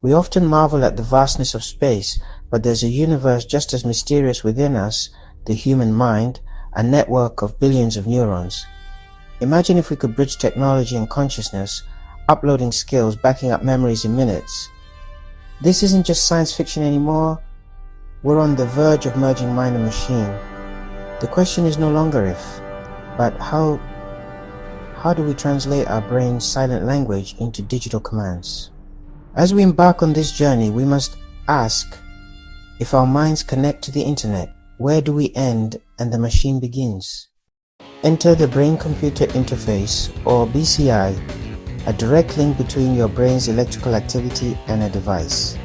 We often marvel at the vastness of space, but there's a universe just as mysterious within us, the human mind, a network of billions of neurons. Imagine if we could bridge technology and consciousness, uploading skills, backing up memories in minutes. This isn't just science fiction anymore. We're on the verge of merging mind and machine. The question is no longer if, but how do we translate our brain's silent language into digital commands? As we embark on this journey, we must ask, if our minds connect to the internet, where do we end and the machine begins? Enter the brain-computer interface, or BCI, a direct link between your brain's electrical activity and a device.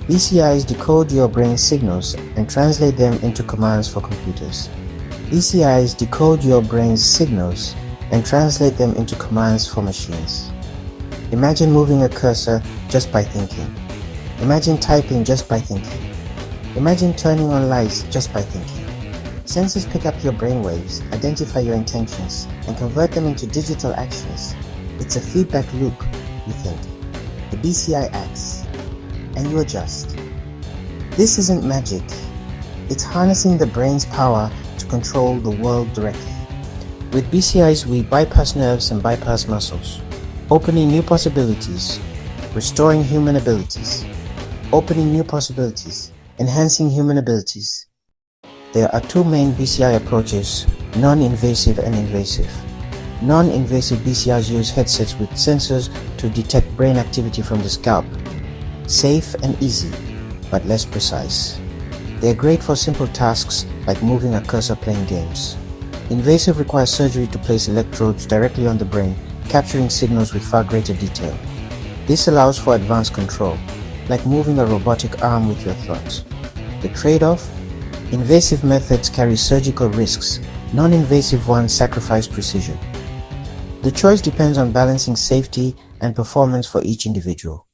BCIs decode your brain signals and translate them into commands for computers. BCIs decode your brain's signals and translate them into commands for machines. Imagine moving a cursor just by thinking. Imagine typing just by thinking. Imagine turning on lights just by thinking. Sensors pick up your brainwaves, identify your intentions, and convert them into digital actions. It's a feedback loop, you think. The BCI acts, and you adjust. This isn't magic. It's harnessing the brain's power to control the world directly. With BCIs, we bypass nerves and bypass muscles, opening new possibilities, restoring human abilities, opening new possibilities, enhancing human abilities. There are two main BCI approaches, non-invasive and invasive. Non-invasive BCIs use headsets with sensors to detect brain activity from the scalp. Safe and easy, but less precise. They're great for simple tasks like moving a cursor playing games. Invasive requires surgery to place electrodes directly on the brain, capturing signals with far greater detail. This allows for advanced control, like moving a robotic arm with your thoughts. The trade-off? Invasive methods carry surgical risks, non-invasive ones sacrifice precision. The choice depends on balancing safety and performance for each individual.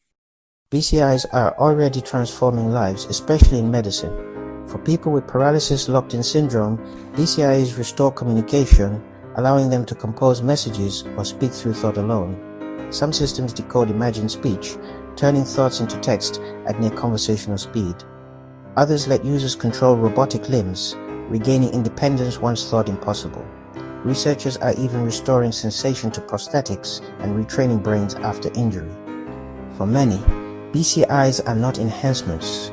BCIs are already transforming lives, especially in medicine. For people with paralysis locked-in syndrome, BCIs restore communication, allowing them to compose messages or speak through thought alone. Some systems decode imagined speech, turning thoughts into text at near conversational speed. Others let users control robotic limbs, regaining independence once thought impossible. Researchers are even restoring sensation to prosthetics and retraining brains after injury. For many, BCIs are not enhancements.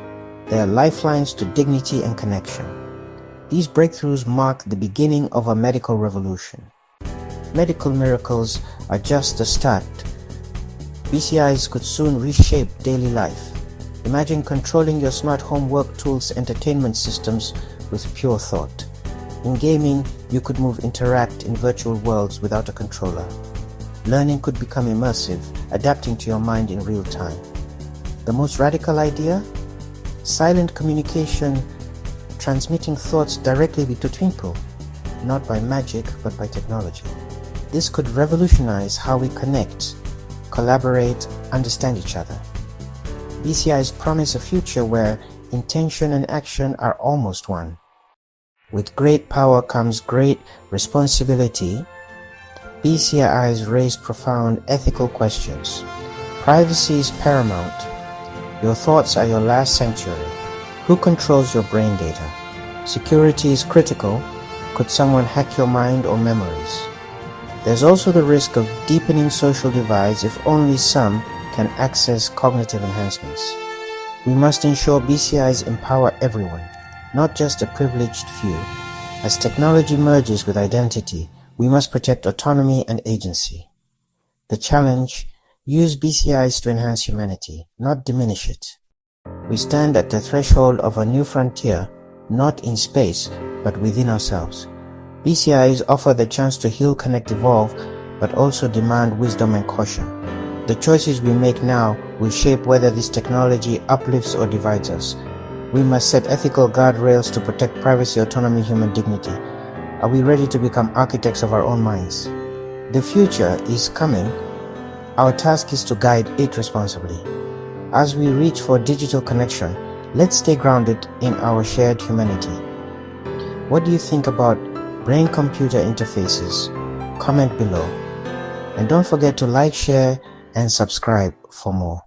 They are lifelines to dignity and connection. These breakthroughs mark the beginning of a medical revolution. Medical miracles are just the start. BCIs could soon reshape daily life. Imagine controlling your smart home work tools, entertainment systems with pure thought. In gaming, you could interact in virtual worlds without a controller. Learning could become immersive, adapting to your mind in real time. The most radical idea? Silent communication, transmitting thoughts directly between people, not by magic but by technology. This could revolutionize how we connect, collaborate, understand each other. BCIs promise a future where intention and action are almost one. With great power comes great responsibility. BCIs raise profound ethical questions. Privacy is paramount. Your thoughts are your last sanctuary. Who controls your brain data? Security is critical. Could someone hack your mind or memories? There's also the risk of deepening social divides if only some can access cognitive enhancements. We must ensure BCIs empower everyone, not just a privileged few. As technology merges with identity, we must protect autonomy and agency. The challenge: use BCIs to enhance humanity, not diminish it. We stand at the threshold of a new frontier, not in space, but within ourselves. BCIs offer the chance to heal, connect, evolve, but also demand wisdom and caution. The choices we make now will shape whether this technology uplifts or divides us. We must set ethical guardrails to protect privacy, autonomy, human dignity. Are we ready to become architects of our own minds? The future is coming. Our task is to guide it responsibly. As we reach for digital connection, let's stay grounded in our shared humanity. What do you think about brain-computer interfaces? Comment below. And don't forget to like, share, and subscribe for more.